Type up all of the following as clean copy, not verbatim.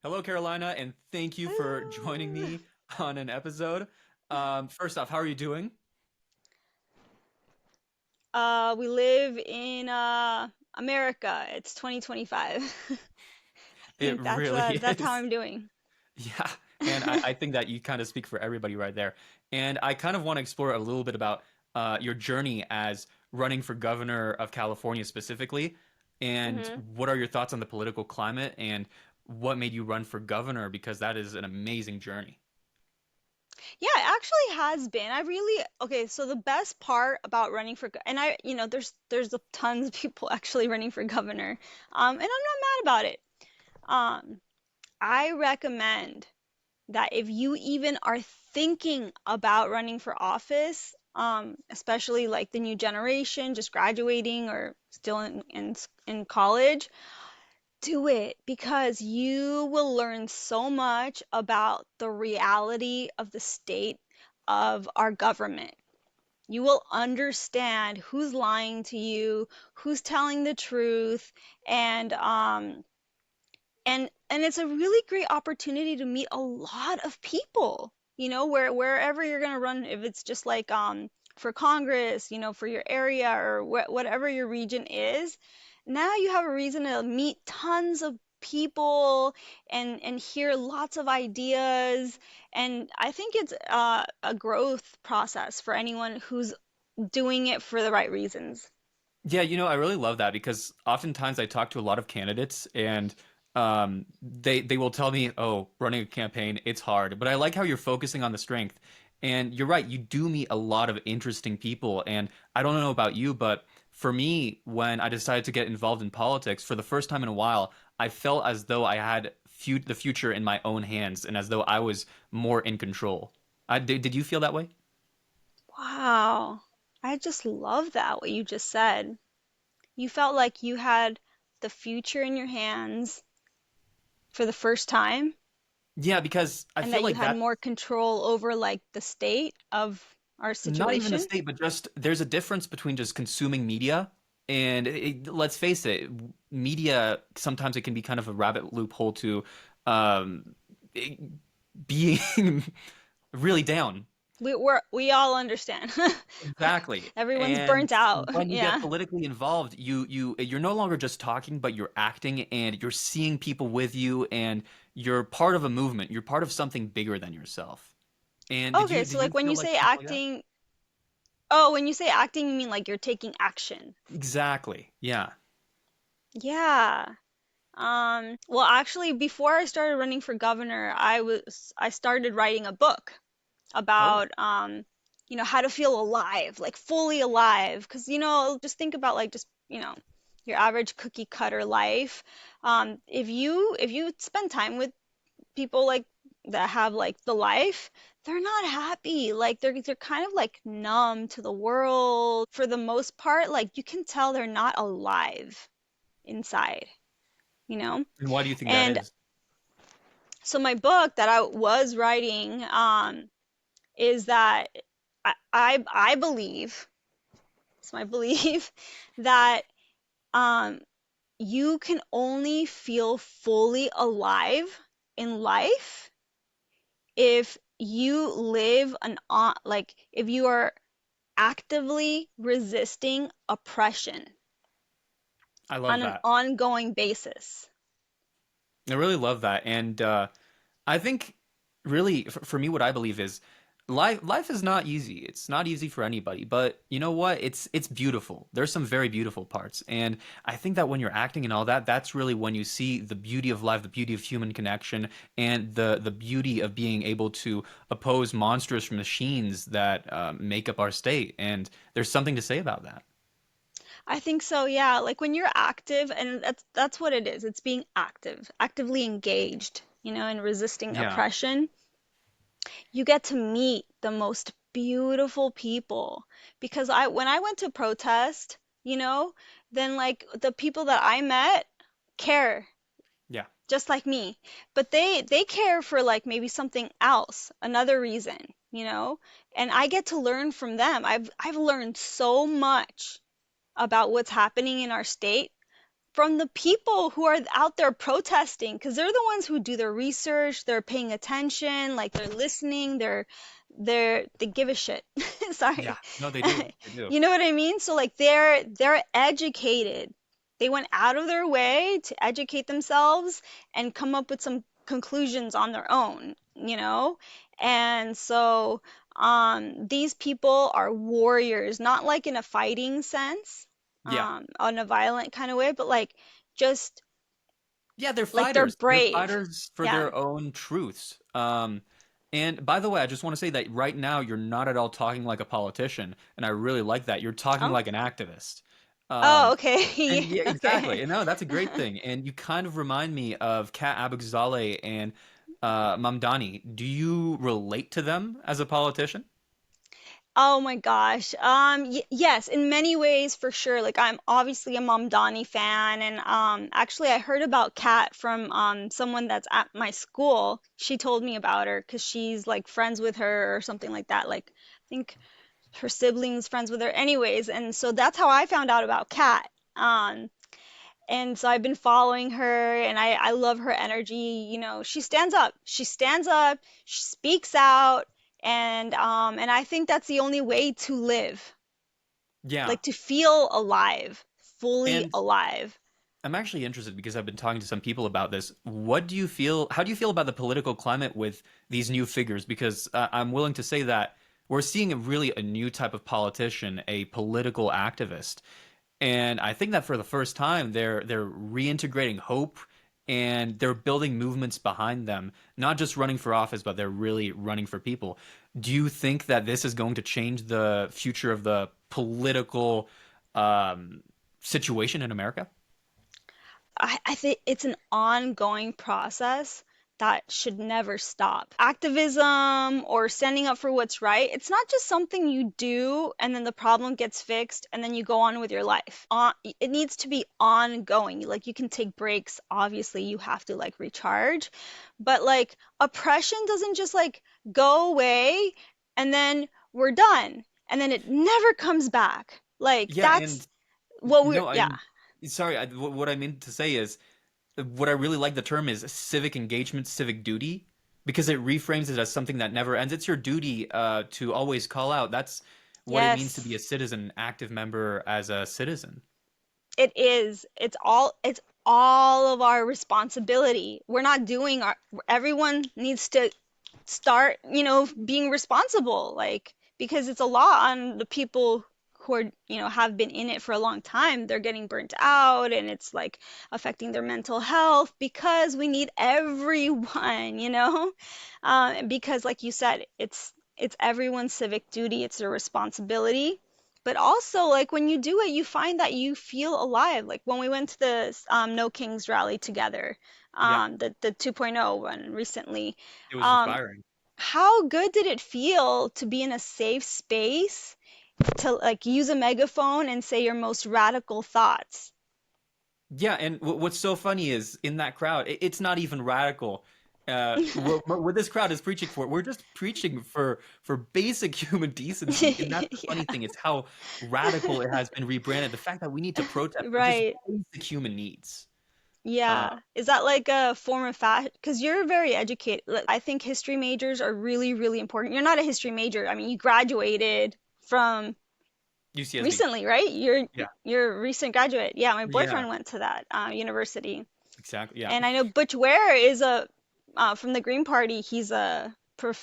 Hello, Carolina, and thank you for joining Hello. me on an episode. First off, how are you doing? We live in America. It's 2025. I It think that's really that's how is. I'm doing. Yeah, and I think that you kind of speak for everybody right there. And I kind of want to explore a little bit about your journey as running for governor of California specifically, and hmm what are your thoughts on the political climate and what made you run for governor because that is an amazing journey. Yeah, it actually has been. I really okay. So the best part about running for and there's tons of people actually running for governor, and I'm not mad about it. Um, I recommend that if you even are thinking about running for office, especially like the new generation just graduating or still in college, do it because you will learn so much about the reality of the state of our government. You will understand who's lying to you, who's telling the truth, and and it's a really great opportunity to meet a lot of people, wherever you're going to run, if it's just like for Congress, for your area or whatever your region is. Now you have a reason to meet tons of people and hear lots of ideas, and I think it's a growth process for anyone who's doing it for the right reasons. Yeah, I really love that because oftentimes I talk to a lot of candidates and they will tell me, "Oh, running a campaign, it's hard." But I like how you're focusing on the strength. And you're right, you do meet a lot of interesting people. And I don't know about you, but for me, when I decided to get involved in politics for the first time in a while, I felt as though I had the future in my own hands and as though I was more in control. Did you feel that way? Wow. I just love that, what you just said. You felt like you had the future in your hands for the first time, Yeah, because I and feel that you like had that more control over like the state of our not even the situation. state, but just there's a difference between just consuming media and let's face it, media sometimes it can be kind of a rabbit loophole to um, it- being really down. We all understand. Exactly. Everyone's And burnt out. when you get Yeah. politically involved, you're no longer just talking, but you're acting and you're seeing people with you and you're part of a movement. You're part of something bigger than yourself. And did Okay, you so did you like when feel you like say something like that? acting, oh, when you say acting, you mean like you're taking action. Exactly. Yeah. Yeah. Well, actually, before I started running for governor, I started writing a book Oh. about how to feel alive, like fully alive. Because just think about like just your average cookie cutter life. If you spend time with people like that have like the life, they're not happy. Like they're kind of like numb to the world for the most part. Like you can tell they're not alive inside, you know. And why do you think that And is? so my book that I was writing is that I believe, it's my belief, that um, you can only feel fully alive in life if you live like if you are actively resisting oppression I love on an that. ongoing basis. I really love that. And I think really for me what I believe is life is not easy. It's not easy for anybody, but you know what? It's beautiful. There's some very beautiful parts. And I think that when you're acting and all that, that's really when you see the beauty of life, the beauty of human connection, and the beauty of being able to oppose monstrous machines that make up our state. And there's something to say about that. I think so, yeah. Like when you're active, and that's what it is. It's being active, actively engaged, in resisting Yeah. oppression. You get to meet the most beautiful people because I when I went to protest, then like the people that I met care Yeah. just like me, but they care for like maybe something else, another reason. And I get to learn from them. I've learned so much about what's happening in our state from the people who are out there protesting, because they're the ones who do their research, they're paying attention, like they're listening, they give a shit. Yeah. Sorry. No, they do. They do. You know what I mean? So like they're educated. They went out of their way to educate themselves and come up with some conclusions on their own, you know? And so these people are warriors, not like in a fighting sense, Yeah. on a violent kind of way, but like just Yeah, they're like they're fighters. They're brave. fighters for Yeah. their own truths. And by the way, I just want to say that right now you're not at all talking like a politician, and I really like that. You're talking Oh. like an activist. Oh, Um, okay. and yeah, exactly. Okay. And no, that's a great thing. And you kind of remind me of Kat Abugzadeh and Mamdani. Do you relate to them as a politician? Oh my gosh. Y yes, in many ways for sure. Like I'm obviously a Mamdani fan, and actually I heard about Kat from someone that's at my school. She told me about her because she's like friends with her or something like that. Like I think her siblings friends with her anyways, and so that's how I found out about Kat. And so I've been following her, and I love her energy. You know, she stands up. She stands up, she speaks out, and I think that's the only way to live, Yeah. like to feel alive, fully And alive. I'm actually interested because I've been talking to some people about this. What do you feel? How do you feel about the political climate with these new figures? Because I'm willing to say that we're seeing really a new type of politician, a political activist. And I think that for the first time, they're reintegrating hope and they're building movements behind them, not just running for office, but they're really running for people. Do you think that this is going to change the future of the political um, situation in America? I think it's an ongoing process that should never stop. Activism or standing up for what's right, it's not just something you do and then the problem gets fixed and then you go on with your life. It needs to be ongoing. Like you can take breaks, obviously you have to like recharge, but like oppression doesn't just like go away and then we're done and then it never comes back. Like Yeah, and that's what we're, no, yeah. I'm sorry. What I meant to say is what I really like the term is civic engagement, civic duty, because it reframes it as something that never ends. It's your duty to always call out. That's what it means to be Yes. a citizen, an active member as a citizen. It is. It's all of our responsibility. We're not doing our, everyone needs to start, being responsible, like, because it's a lot on the people who are, have been in it for a long time. They're getting burnt out and it's like affecting their mental health because we need everyone, because like you said, it's everyone's civic duty, it's their responsibility. But also, like when you do it, you find that you feel alive. Like when we went to the No Kings rally together, Yeah, the 2.0 one recently, it was um, inspiring. how good did it feel to be in a safe space to like use a megaphone and say your most radical thoughts? Yeah, and what's so funny is in that crowd, it's not even radical. What this crowd is preaching for, we're just preaching for basic human decency, and that's the funny Yeah, thing. It's how radical it has been rebranded. The fact that we need to protest for just right. basic human needs. Uh, Yeah. Is that like a form of fashion? Because you're very educated. Like, I think history majors are really, really important. You're not a history major. I mean, you graduated from UCSB. recently, right? You're Yeah, you're a recent graduate. Yeah, my yeah, boyfriend went to that university. exactly. Yeah, And I know Butch Ware is a from the Green Party. He's a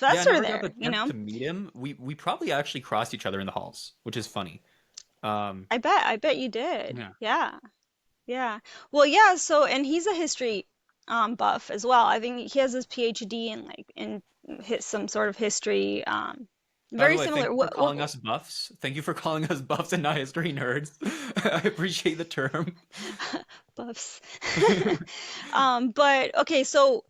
yeah. I professor never got the there. chance to meet him. We probably actually crossed each other in the halls, which is funny. Um, I bet you did. yeah. Yeah. Yeah. Well, yeah, so and he's a history buff as well. I think he has his PhD in like in some sort of history By the very way, thank similar. you for What calling us buffs. Thank you for calling us buffs and not history nerds. I appreciate the term. buffs? But okay, so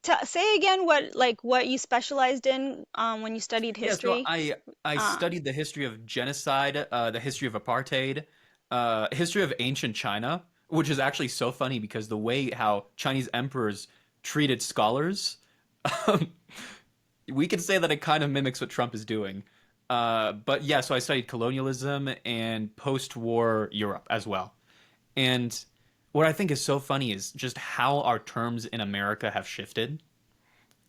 t say again what you specialized in when you studied Yeah, so history. I Um studied the history of genocide, the history of apartheid, history of ancient China, which is actually so funny because the way how Chinese emperors treated scholars, um, we could say that it kind of mimics what Trump is doing. But yeah, so I studied colonialism and post-war Europe as well. And what I think is so funny is just how our terms in America have shifted.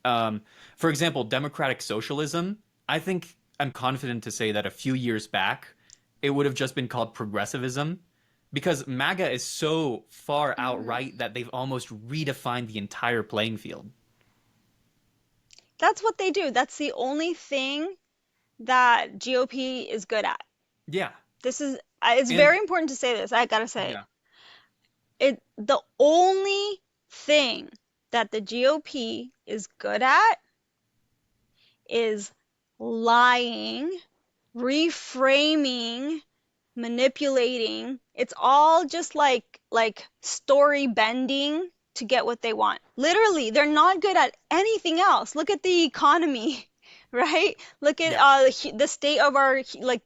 Um, for example, democratic socialism, I think I'm confident to say that a few years back, it would have just been called progressivism because MAGA is so far Mm. outright that they've almost redefined the entire playing field. That's what they do. That's the only thing that GOP is good at. Yeah. This is, it's And very important to say this. I gotta say it. yeah. The only thing that the GOP is good at is lying, reframing, manipulating. It's all just like story bending to get what they want. Literally, they're not good at anything else. Look at the economy, right? Look at Yeah. the state of our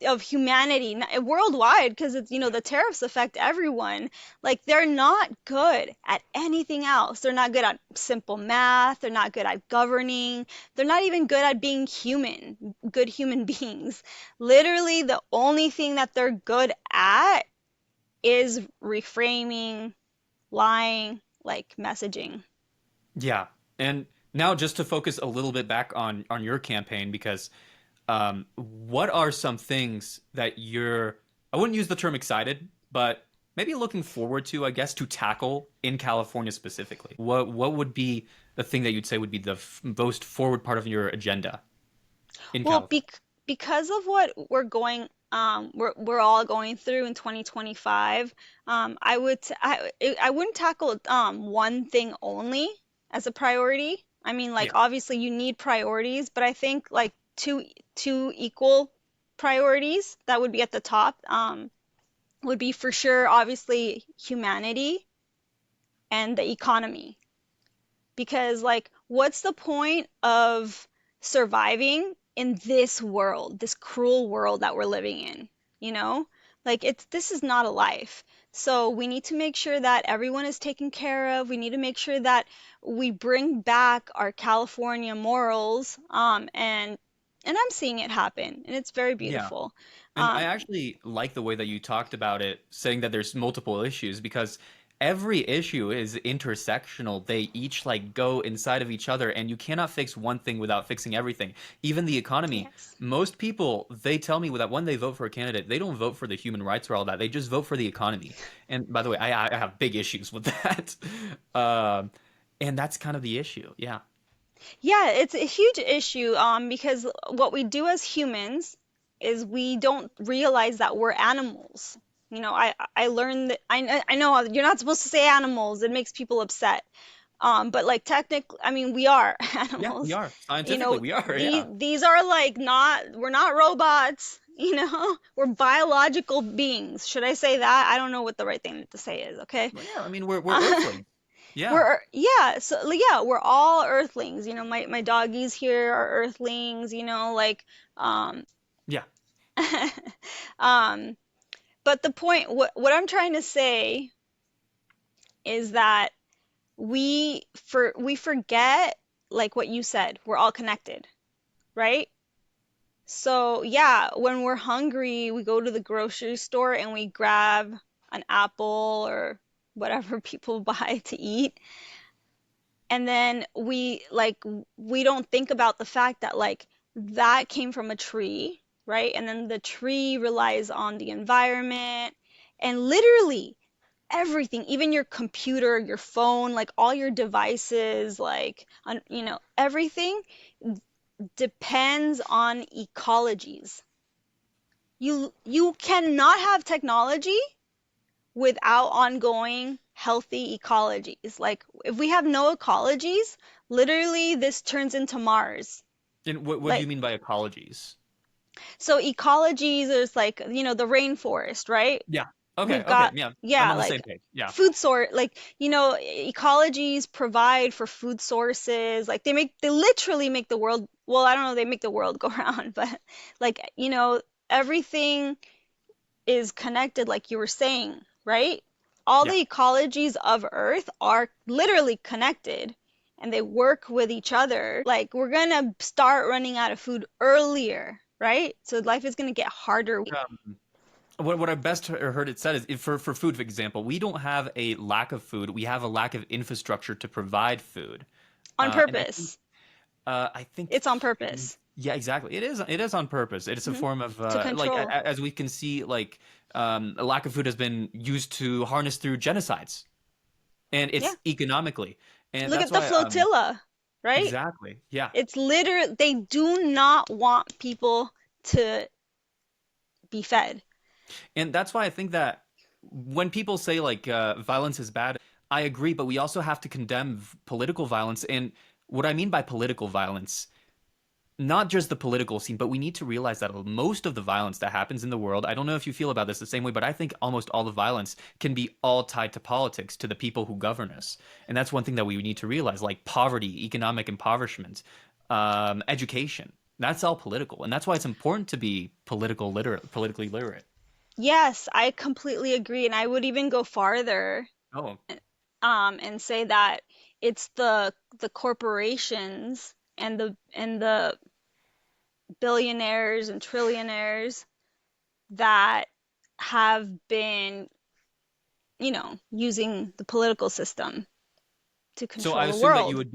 of humanity worldwide, because it's the tariffs affect everyone. Like they're not good at anything else. They're not good at simple math. They're not good at governing. They're not even good at being human, good human beings. Literally, the only thing that they're good at is reframing, lying, like messaging. Yeah. And now just to focus a little bit back on your campaign because what are some things that you're I wouldn't use the term excited, but maybe looking forward to, I guess, to tackle in California specifically? What would be the thing that you'd say would be the most forward part of your agenda in Well, California? because of what we're all going through in 2025, I wouldn't tackle one thing only as a priority. I mean, like Yeah. obviously you need priorities, but I think like two equal priorities that would be at the top would be for sure obviously humanity and the economy. Because like what's the point of surviving in this world, this cruel world that we're living in, you know? Like it's this is not a life. So we need to make sure that everyone is taken care of. We need to make sure that we bring back our California morals and I'm seeing it happen and it's very Yeah. beautiful. And I Um actually like the way that you talked about it, saying that there's multiple issues because every issue is intersectional. They each like go inside of each other, and you cannot fix one thing without fixing everything. Even the economy. yes. Most people, they tell me that when they vote for a candidate, they don't vote for the human rights or all that. They just vote for the economy. And by the way, I have big issues with that. Um, and that's kind of the issue. Yeah. Yeah, it's a huge issue because what we do as humans is we don't realize that we're animals. I learned that I know you're not supposed to say animals. It makes people upset. But like technically, I mean, we are Yeah, we animals. are. Scientifically, we are. Yeah. These are like not we're not robots, We're biological beings. Should I say that? I don't know what the right thing to say is, okay? Well, yeah. I mean, we're Earthlings. Yeah. Yeah, so like, yeah, we're all earthlings. My doggies here are earthlings, like Yeah. um but the point what I'm trying to say is that we forget like what you said, we're all connected, right? So, yeah, when we're hungry, we go to the grocery store and we grab an apple or whatever people buy to eat. And then we don't think about the fact that like that came from a tree, right? And then the tree relies on the environment and literally everything, even your computer, your phone, like all your devices, like on, everything depends on ecologies. You cannot have technology without ongoing healthy ecologies. Like if we have no ecologies, literally this turns into Mars. And what do you Like mean by ecologies? so ecologies is like, the rainforest, right? Yeah. Okay. We've Okay. got Yeah. I'm yeah, on the same like page. Yeah. food source like, ecologies provide for food sources. Like they literally make the world, well, I don't know, they make the world go around, but like, everything is connected, like you were saying, right? All Yeah. the ecologies of Earth are literally connected and they work with each other. Like, we're gonna start running out of food earlier, right? So life is gonna get harder. Um, what I best heard it said is for food, for example, we don't have a lack of food. We have a lack of infrastructure to provide food. On And purpose. I think, It's on purpose. yeah, exactly. It is on purpose. It is a Hmm. form of To like control. as we can see, like a lack of food has been used to harness through genocides, and Yeah. it's economically, and Look that's at the why flotilla, right? exactly, yeah. It's literally, they do not want people to be fed. And that's why I think that when people say like violence is bad, I agree, but we also have to condemn political violence. And what I mean by political violence, not just the political scene, but we need to realize that most of the violence that happens in the world, I don't know if you feel about this the same way, but I think almost all the violence can be all tied to politics, to the people who govern us. And that's one thing that we need to realize, like poverty, economic impoverishment, education. That's all political. And that's why it's important to be politically literate. Yes, I completely agree. And I would even go farther, Oh, and say that it's the corporations and the billionaires and trillionaires that have been, using the political system to so I control the assume that world. you would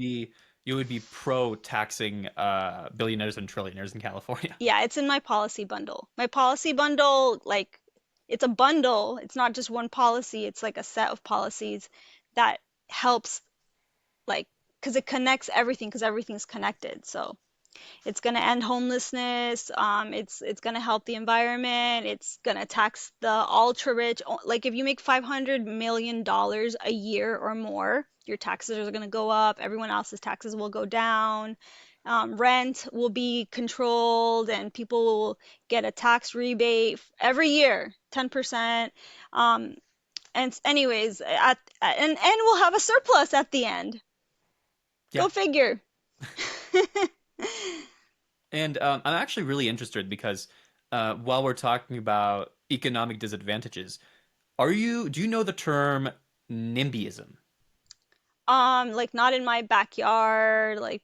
be pro taxing billionaires and trillionaires in California. Yeah, it's in my policy bundle. My policy bundle, like, it's a bundle. It's not just one policy, it's like a set of policies that helps, like, because it connects everything, because everything's connected. So it's going to end homelessness. It's going to help the environment. It's going to tax the ultra rich. Like if you make $500 million a year or more, your taxes are going to go up. Everyone else's taxes will go down. Rent will be controlled, and people will get a tax rebate every year, 10%. Um, and anyways, and we'll have a surplus at the end. Yeah. Go figure. And I'm actually really interested because while we're talking about economic disadvantages, do you know the term NIMBYism? Like not in my backyard, like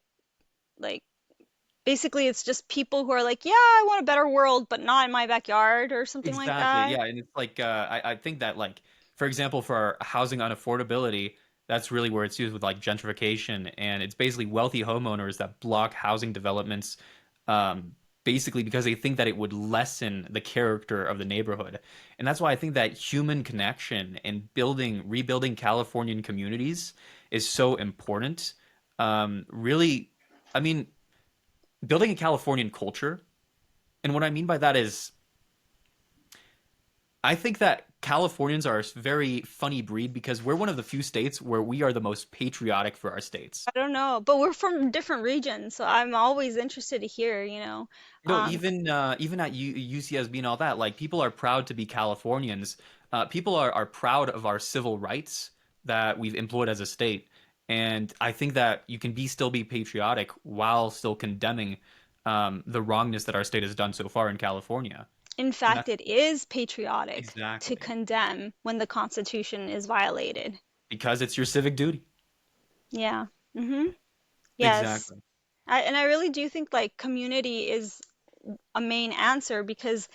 basically it's just people who are like, yeah, I want a better world, but not in my backyard or something like Exactly. that. Yeah. And it's like, I think that, like, for example, for housing unaffordability, that's really where it's used with like gentrification. And it's basically wealthy homeowners that block housing developments, um, basically because they think that it would lessen the character of the neighborhood. And that's why I think that human connection and rebuilding Californian communities is so important. Really, I mean, building a Californian culture. And what I mean by that is, I think that Californians are a very funny breed because we're one of the few states where we are the most patriotic for our states. I don't know, but we're from different regions, so I'm always interested to hear. No, Um, even at UCSB and all that, like people are proud to be Californians. People are proud of our civil rights that we've employed as a state, and I think that you can still be patriotic while still condemning the wrongness that our state has done so far in California. in And fact, that's it is patriotic to exactly condemn when the Constitution is violated. because it's your civic duty. Yeah. Yes. Exactly. And I really do think like community is a main answer, because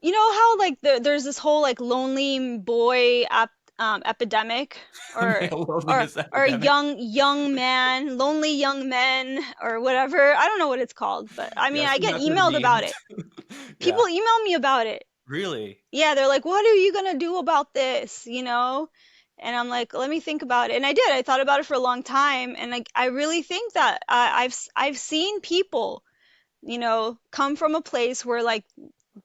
you know how like there's this whole like lonely boy epidemic, or Male or loneliness or epidemic. young man, lonely young men, or whatever. I don't know what it's called, but I Yeah, mean I've I seen get that for emailed about memes. it. Yeah. People email me about it. Really? Yeah, they're like, "What are you gonna do about this?" And I'm like, "Let me think about it." And I did. I thought about it for a long time, and like I really think that I've seen people, come from a place where like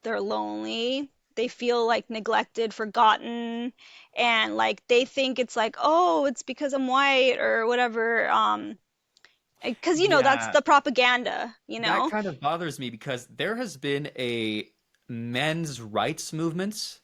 they're lonely, they feel like neglected, forgotten, and like they think it's like, oh, it's because I'm white or whatever. Because that's Yeah. the propaganda, That kind of bothers me because there has been a men's rights movement.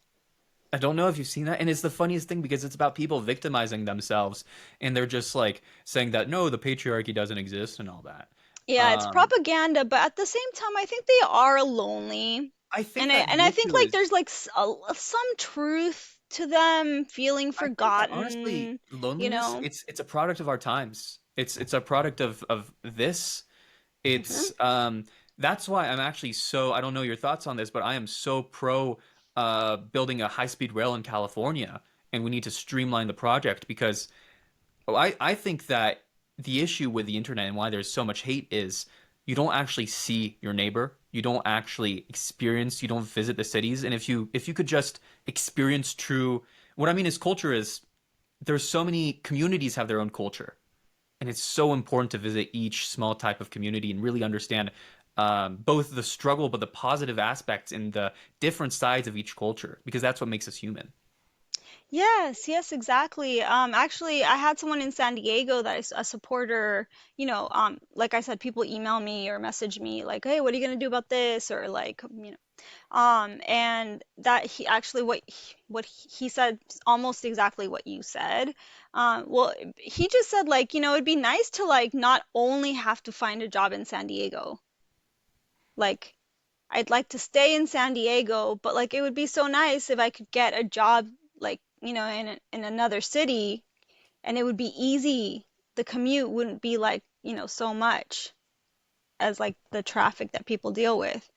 I don't know if you've seen that. And it's the funniest thing because it's about people victimizing themselves and they're just like saying that no, the patriarchy doesn't exist and all that. Yeah, it's Um, propaganda, but at the same time, I think they are lonely, I and think I that and the I think issue like is there's like some truth to them feeling I think that honestly, forgotten, you loneliness, know. it's a product of our times. It's a product of this. It's Mhm. that's why I'm actually so I don't know your thoughts on this, but I am so pro building a high-speed rail in California, and we need to streamline the project because I think that the issue with the internet and why there's so much hate is you don't actually see your neighbor. You don't actually experience, you don't visit the cities. And if you could just experience true, what I mean is culture is there's so many communities have their own culture. And it's so important to visit each small type of community and really understand both the struggle but the positive aspects and the different sides of each culture because that's what makes us human. Yes, yes, exactly. Actually, I had someone in San Diego that is a supporter, like I said, people email me or message me like, "Hey, what are you gonna do about this?" Or like, and that he actually what he said is almost exactly what you said. Well, he just said like, it'd be nice to like not only have to find a job in San Diego. Like, I'd like to stay in San Diego, but like it would be so nice if I could get a job like, in another city and it would be easy. The commute wouldn't be like, so much as like the traffic that people deal with.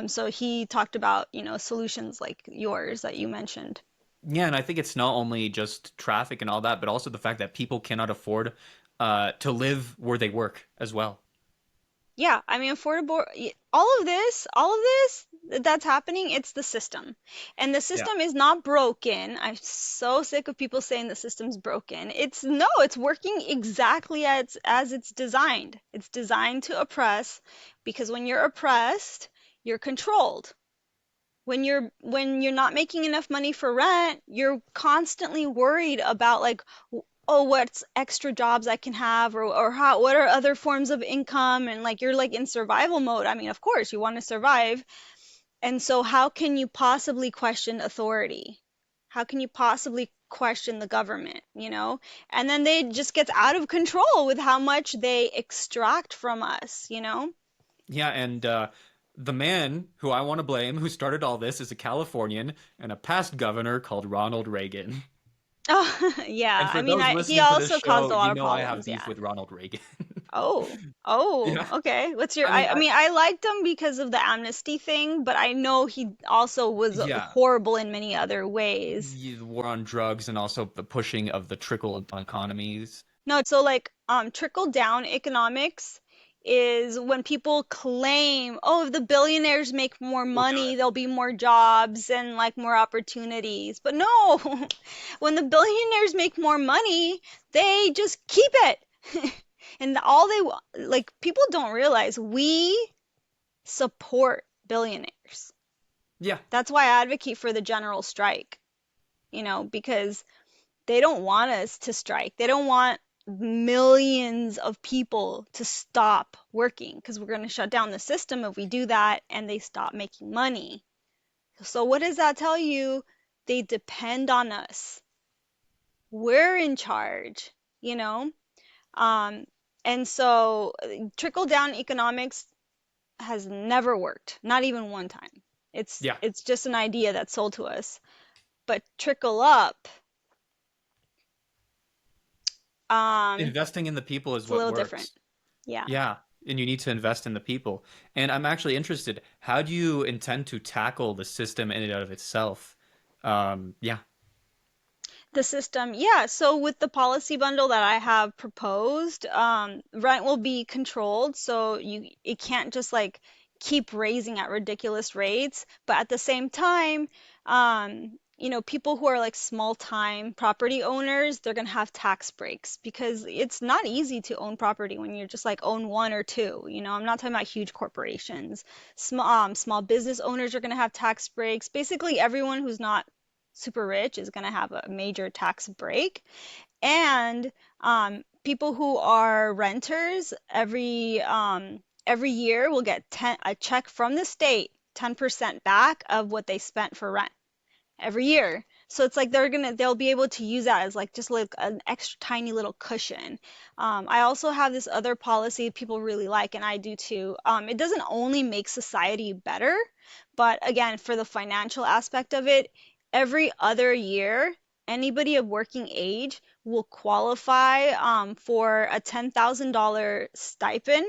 So he talked about, solutions like yours that you mentioned. Yeah, and I think it's not only just traffic and all that, but also the fact that people cannot afford to live where they work as well. Yeah, I mean, all of this that's happening, it's the system. And the Yeah. system is not broken. I'm so sick of people saying the system's broken. It's working exactly as it's designed. It's designed to oppress because when you're oppressed, you're controlled. When you're not making enough money for rent, you're constantly worried about like, oh, what's extra jobs I can have, or what are other forms of income, and like you're like in survival mode. I mean, of course, you want to survive. And so how can you possibly question authority? How can you possibly question the government, And then they just gets out of control with how much they extract from us. Yeah, and the man who I want to blame, who started all this, is a Californian and a past governor called Ronald Reagan. Oh, And yeah. I for mean, those he listening to this also caused show, a you lot of know I have problems. beef Yeah. with Ronald Reagan. Oh, oh, Yeah. okay. What's your? I mean, I mean, I liked him because of the amnesty thing, but I know he also was yeah, horrible in many other ways. the war on drugs and also the pushing of the trickle economies. No, so like, trickle down economics is when people claim, oh, if the billionaires make more Oh God. money, there'll be more jobs and like more opportunities. But no, when the billionaires make more money, they just keep it. And like people don't realize we support billionaires. Yeah. That's why I advocate for the general strike, because they don't want us to strike. They don't want millions of people to stop working because we're going to shut down the system if we do that and they stop making money. So, what does that tell you? They depend on us. We're in charge, you know? Um, and so, trickle down economics has never worked, not even one time. It's Yeah. it's just an idea that's sold to us. But trickle up, Investing in the people is it's a what little different. works. Yeah. Yeah. And you need to invest in the people. And I'm actually interested, how do you intend to tackle the system in and of itself? Yeah. The system, yeah. So with the policy bundle that I have proposed, rent will be controlled, so it can't just like keep raising at ridiculous rates. But at the same time, people who are like small time property owners, they're gonna have tax breaks because it's not easy to own property when you're just like own one or two. I'm not talking about huge corporations. Small business owners are gonna have tax breaks. Basically, everyone who's not super rich is going to have a major tax break. And people who are renters every year will get a check from the state, 10% back of what they spent for rent every year. So it's like they'll be able to use that as like just like an extra tiny little cushion. I also have this other policy people really like, and I do too. It doesn't only make society better, but again, for the financial aspect of it, every other year, anybody of working age will qualify for a $10,000 stipend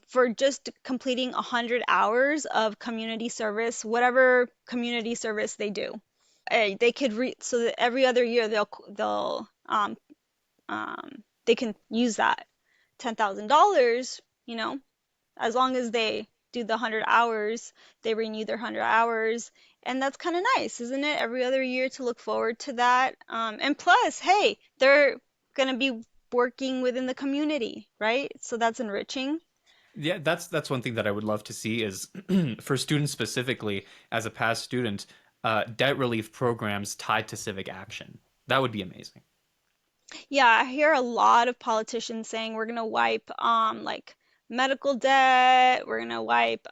for just completing 100 hours of community service, whatever community service they do. They could so that every other year they'll they can use that $10,000, as long as they do the 100 hours, they renew their 100 hours. And that's kind of nice, isn't it? Every other year to look forward to that. And plus, hey, they're going to be working within the community, right? So that's enriching. Yeah, that's one thing that I would love to see is for students specifically, as a past student, debt relief programs tied to civic action. That would be amazing. Yeah, I hear a lot of politicians saying we're gonna wipe like medical debt, we're gonna wipe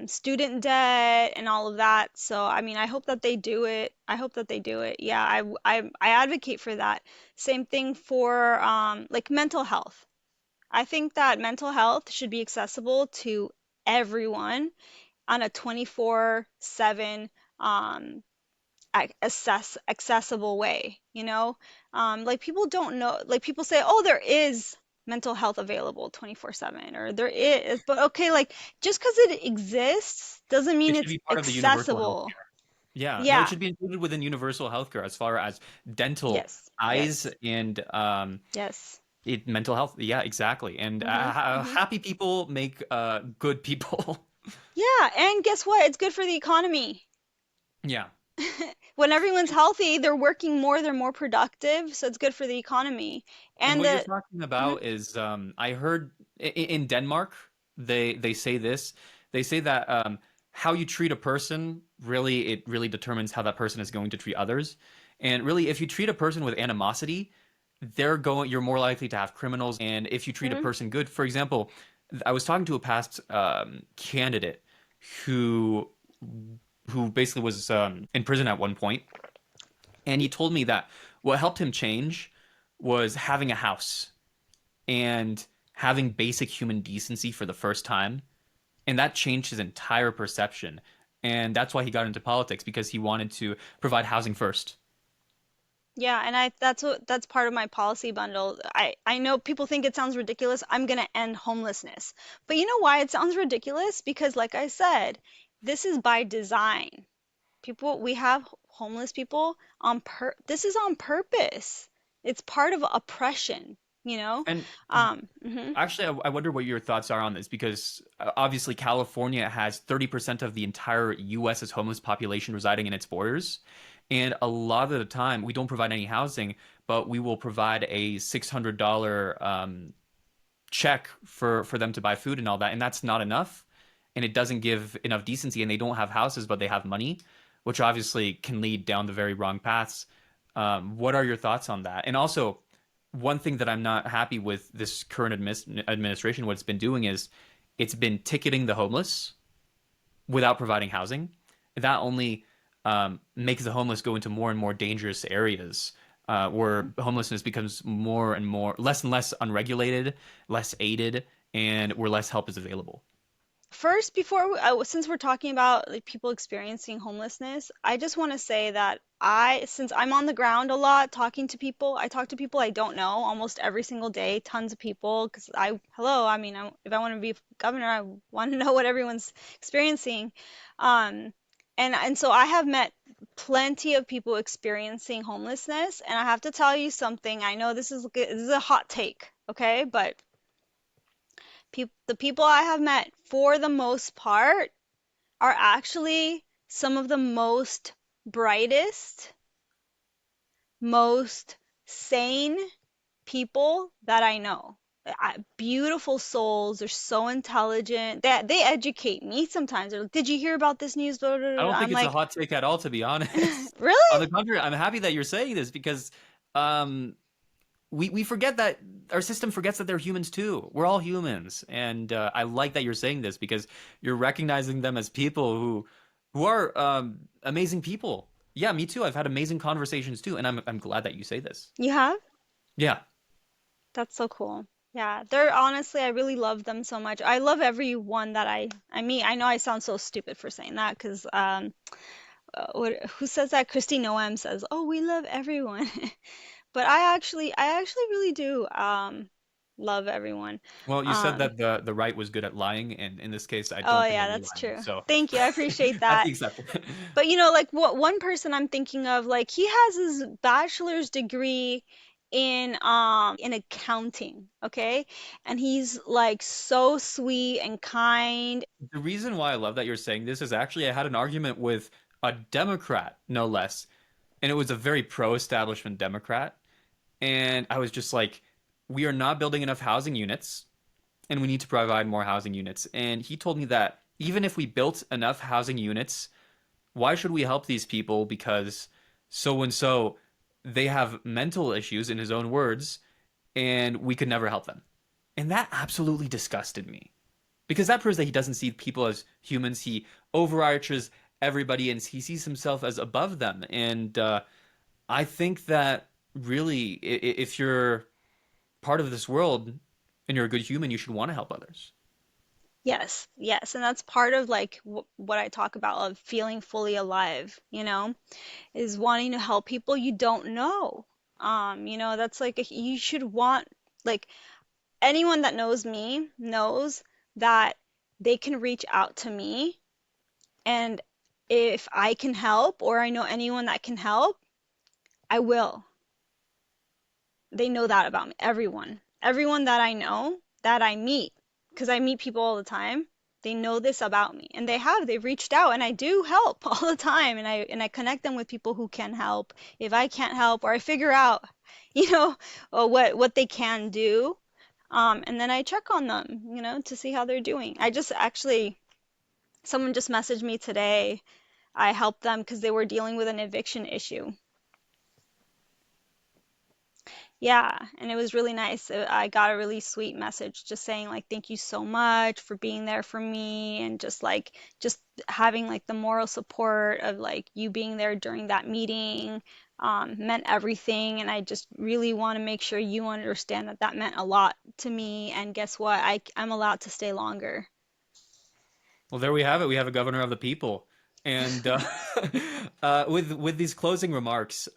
student debt and all of that. So I mean, I hope that they do it. I hope that they do it. Yeah, I advocate for that. Same thing for like mental health. I think that mental health should be accessible to everyone on a 24/7 accessible way, like people don't know, like people say, oh, there is mental health available 24/7, or there is, but okay, like just because it exists doesn't It mean should it's be part of the universal health. accessible. Yeah, no, it Yeah. should be included within universal healthcare as far as dental, Yes. eyes, Yes. and Yes. mental health. Yeah, exactly. And Mhm. Mhm. happy people make good people. Yeah, and guess what, it's good for the economy. Yeah. When everyone's healthy, they're working more, they're more productive, so it's good for the economy. And And what you're the talking Mhm. about is, I heard in Denmark, they say this. They say that how you treat a person really it really determines how that person is going to treat others. And really, if you treat a person with animosity, you're more likely to have criminals. And if you treat a Mhm. person good, for example, I was talking to a past candidate who basically was in prison at one point, and he told me that what helped him change was having a house and having basic human decency for the first time. And that changed his entire perception. And that's why he got into politics, because he wanted to provide housing first. Yeah, and that's part of my policy bundle. I know people think it sounds ridiculous. I'm gonna end homelessness. But you know why it sounds ridiculous? Because like I said, this is by design. We have homeless people this is on purpose. It's part of oppression, you know? And Mhm. actually, I wonder what your thoughts are on this, because obviously California has 30% of the entire US's homeless population residing in its borders. And a lot of the time, we don't provide any housing, but we will provide a $600 check for them to buy food and all that, and that's not enough, and it doesn't give enough decency, and they don't have houses but they have money, which obviously can lead down the very wrong paths. What are your thoughts on that? And also, one thing that I'm not happy with this current administration, what it's been doing is it's been ticketing the homeless without providing housing. That only makes the homeless go into more and more dangerous areas, where homelessness becomes more and more, less and less unregulated, less aided, and where less help is available. First, since we're talking about like people experiencing homelessness, I just want to say that since I'm on the ground a lot talking to people, I talk to people I don't know almost every single day, tons of people, because I mean, if I want to be governor, I want to know what everyone's experiencing. Um, and so I have met plenty of people experiencing homelessness, and I have to tell you something. I know this is a hot take, okay? But the people I have met, for the most part, are actually some of the most brightest, most sane people that I know. Beautiful souls. They're so intelligent. They educate me sometimes. They're like, did you hear about this news? Blah, blah, I blah, blah. don't think I'm it's a like, hot take at all, to be honest. On really? the contrary, I'm happy that you're saying this, because um, we forget that our system forgets that they're humans too. We're all humans, and I like that you're saying this, because you're recognizing them as people who are amazing people. Yeah, me too. I've had amazing conversations too, and I'm glad that you say this. You have? Yeah, That's so cool. Yeah, they're honestly, I really love them so much. I love everyone that I meet. I know I sound so stupid for saying that because who says that? Christy Noam says, "Oh, we love everyone." But I actually really do. love everyone. Well, you said Um, that the right was good at lying, and in this case, I oh don't think yeah, that you're that's lying. true. So Thank you. I appreciate that's the that. exception. But like what one person I'm thinking of, like he has his bachelor's degree in accounting, okay? And he's like so sweet and kind. The reason why I love that you're saying this is actually I had an argument with a Democrat, no less, and it was a very pro-establishment Democrat, and I was just like, we are not building enough housing units, and we need to provide more housing units. And he told me that even if we built enough housing units, why should we help these people? Because so and so they have mental issues, in his own words, and we could never help them. And that absolutely disgusted me because that proves that he doesn't see people as humans. He overarches everybody and he sees himself as above them. And I think that really, if you're part of this world and you're a good human, you should want to help others. Yes, yes, and that's part of like what I talk about of feeling fully alive, is wanting to help people you don't know. That's like you should want like anyone that knows me knows that they can reach out to me, and if I can help or I know anyone that can help, I will. They know that about me. Everyone that I know that I meet, because I meet people all the time, they know this about me, and they've reached out, and I do help all the time, and I connect them with people who can help if I can't help, or I figure out, you know, what they can do. And then I check on them, to see how they're doing. I just actually, someone just messaged me today. I helped them because they were dealing with an eviction issue. Yeah, and it was really nice. I got a really sweet message just saying like thank you so much for being there for me, and just having like the moral support of like you being there during that meeting meant everything, and I just really want to make sure you understand that that meant a lot to me, and guess what? I'm allowed to stay longer. Well, there we have it. We have a governor of the people. And with these closing remarks,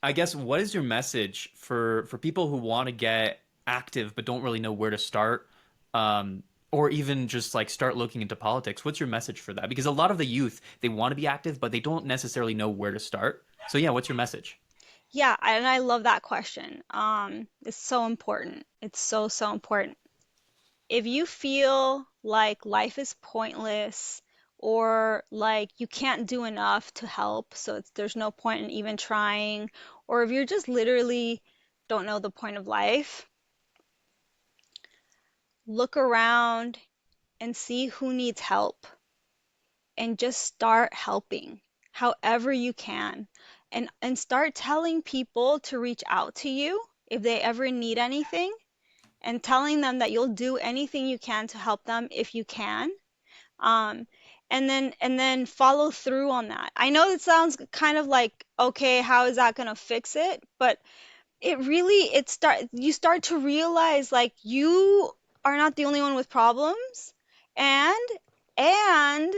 I guess what is your message for people who want to get active but don't really know where to start, or even just like start looking into politics? What's your message for that? Because a lot of the youth they want to be active, but they don't necessarily know where to start. So yeah, what's your message? Yeah, and I love that question. It's so important. It's so, so important. If you feel like life is pointless or like you can't do enough to help, so there's no point in even trying, or if you're just literally don't know the point of life, look around and see who needs help and just start helping however you can, and start telling people to reach out to you if they ever need anything, and telling them that you'll do anything you can to help them if you can. um, and then follow through on that. I know it sounds kind of like, okay, how is that going to fix it? But you start to realize like you are not the only one with problems, and and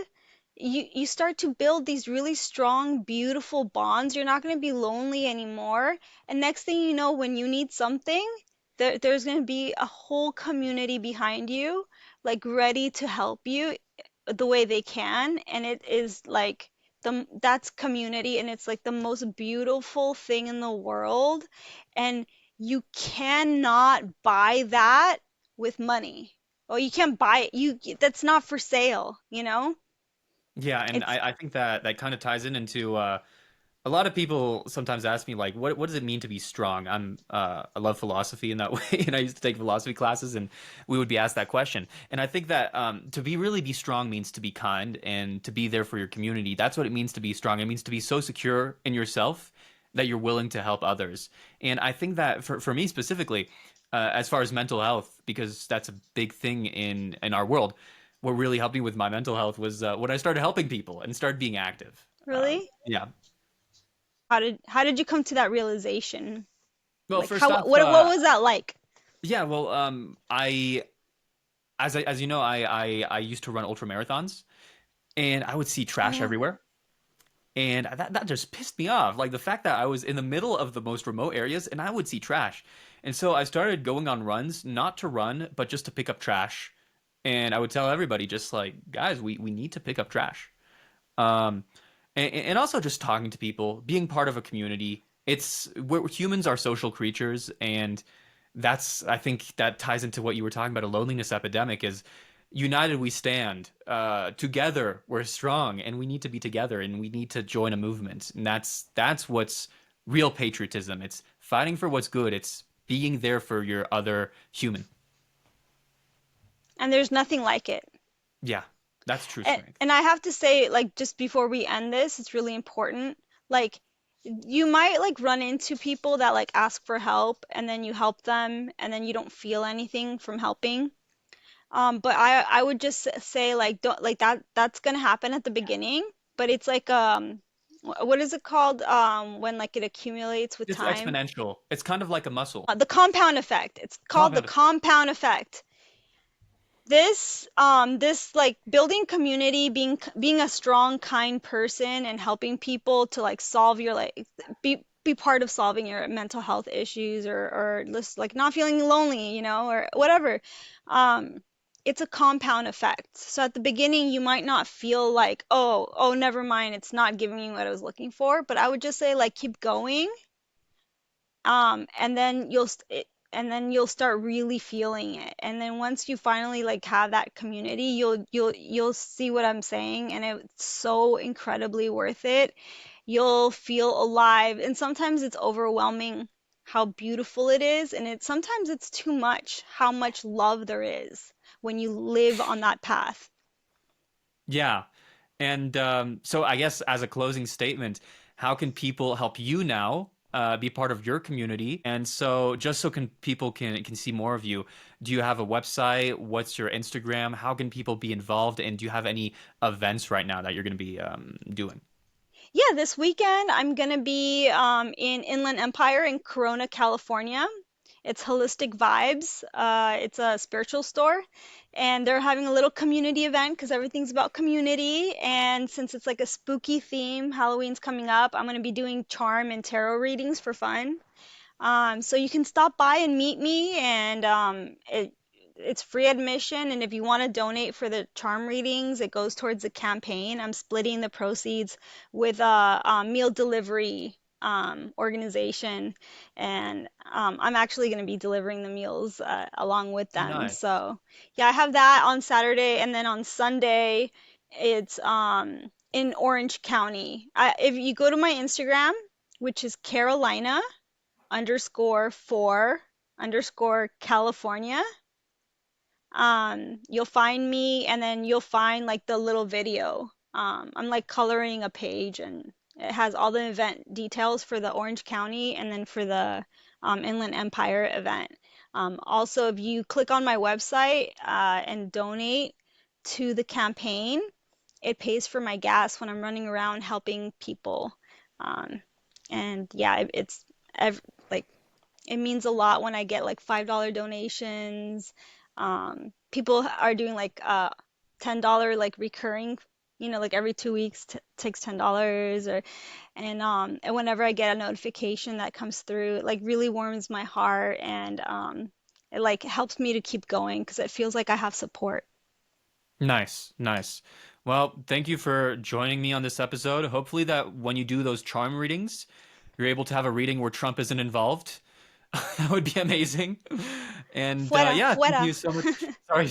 you start to build these really strong, beautiful bonds. You're not going to be lonely anymore. And next thing you know, when you need something, there's going to be a whole community behind you, like ready to help you the way they can. And it is like that's community, and it's like the most beautiful thing in the world. And you cannot buy that with money. Well, you can't buy it. That's not for sale. Yeah, and It's I think that that kind of ties in into a lot of people sometimes ask me like, what does it mean to be strong? I love philosophy in that way, and I used to take philosophy classes, and we would be asked that question. And I think that to be really be strong means to be kind and to be there for your community. That's what it means to be strong. It means to be so secure in yourself that you're willing to help others. And I think that for me specifically, as far as mental health, because that's a big thing in our world. What really helped me with my mental health was when I started helping people and started being active. really. Yeah. How did you come to that realization? Well, Like first how off, what was that like? yeah. Well, as you know, I used to run ultra marathons, and I would see trash Oh, everywhere. And that just pissed me off. Like the fact that I was in the middle of the most remote areas and I would see trash. And so I started going on runs, not to run, but just to pick up trash. And I would tell everybody, just like, guys, we need to pick up trash. Um, and also just talking to people, being part of a community. Humans are social creatures, and I think that ties into what you were talking about, a loneliness epidemic is united we stand, together we're strong, and we need to be together, and we need to join a movement. And that's what's real patriotism. It's fighting for what's good. It's being there for your other human. And there's nothing like it. Yeah, that's true And, strength. and I have to say, like, just before we end this, it's really important. Like, you might like run into people that like ask for help and then you help them and then you don't feel anything from helping. But I would just say like don't like that's gonna happen at the beginning, but it's like what is it called when like it accumulates with It's time? exponential. It's kind of like a muscle. The compound effect. It's called the Compound. compound effect. This like building community, being a strong, kind person and helping people to like solve your like be part of solving your mental health issues or just like not feeling lonely, or whatever. Um, it's a compound effect. So at the beginning you might not feel like, oh, never mind, it's not giving me what I was looking for, but I would just say like keep going, and then you'll start really feeling it. And then once you finally like have that community, you'll see what I'm saying, and it's so incredibly worth it. You'll feel alive, and sometimes it's overwhelming how beautiful it is, and sometimes it's too much how much love there is when you live on that path. Yeah. And so I guess as a closing statement, how can people help you now be part of your community? And so just so people can see more of you, do you have a website? What's your Instagram? How can people be involved? And do you have any events right now that you're going to be doing? Yeah, this weekend I'm gonna be in Inland Empire in Corona, California. It's Holistic Vibes. It's a spiritual store, and they're having a little community event because everything's about community. And since it's like a spooky theme, Halloween's coming up, I'm gonna be doing charm and tarot readings for fun. So you can stop by and meet me, and it's free admission. And if you want to donate for the charm readings, it goes towards the campaign. I'm splitting the proceeds with a meal delivery organization, and I'm actually going to be delivering the meals along with them. Nice. So yeah, I have that on Saturday, and then on Sunday, it's in Orange County. If you go to my Instagram, which is Carolina _4 _ California. You'll find me, and then you'll find like the little video. I'm like coloring a page, and it has all the event details for the Orange County and then for the Inland Empire event. Also, if you click on my website and donate to the campaign, it pays for my gas when I'm running around helping people. Um, and yeah, like it means a lot when I get like $5 donations. People are doing like $10 like recurring, like every 2 weeks t takes $10, or and whenever I get a notification that comes through, it like really warms my heart, and it like helps me to keep going because it feels like I have support. Nice, nice. Well, thank you for joining me on this episode. Hopefully that when you do those charm readings, you're able to have a reading where Trump isn't involved. That would be amazing. And Fuera, yeah, thank fuera. you so much.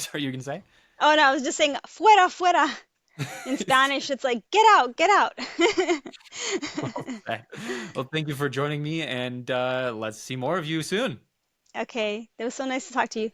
Sorry, you can say. Oh no, I was just saying fuera, fuera. In Spanish, it's like get out, get out. Okay. Well, thank you for joining me, and let's see more of you soon. Okay, it was so nice to talk to you.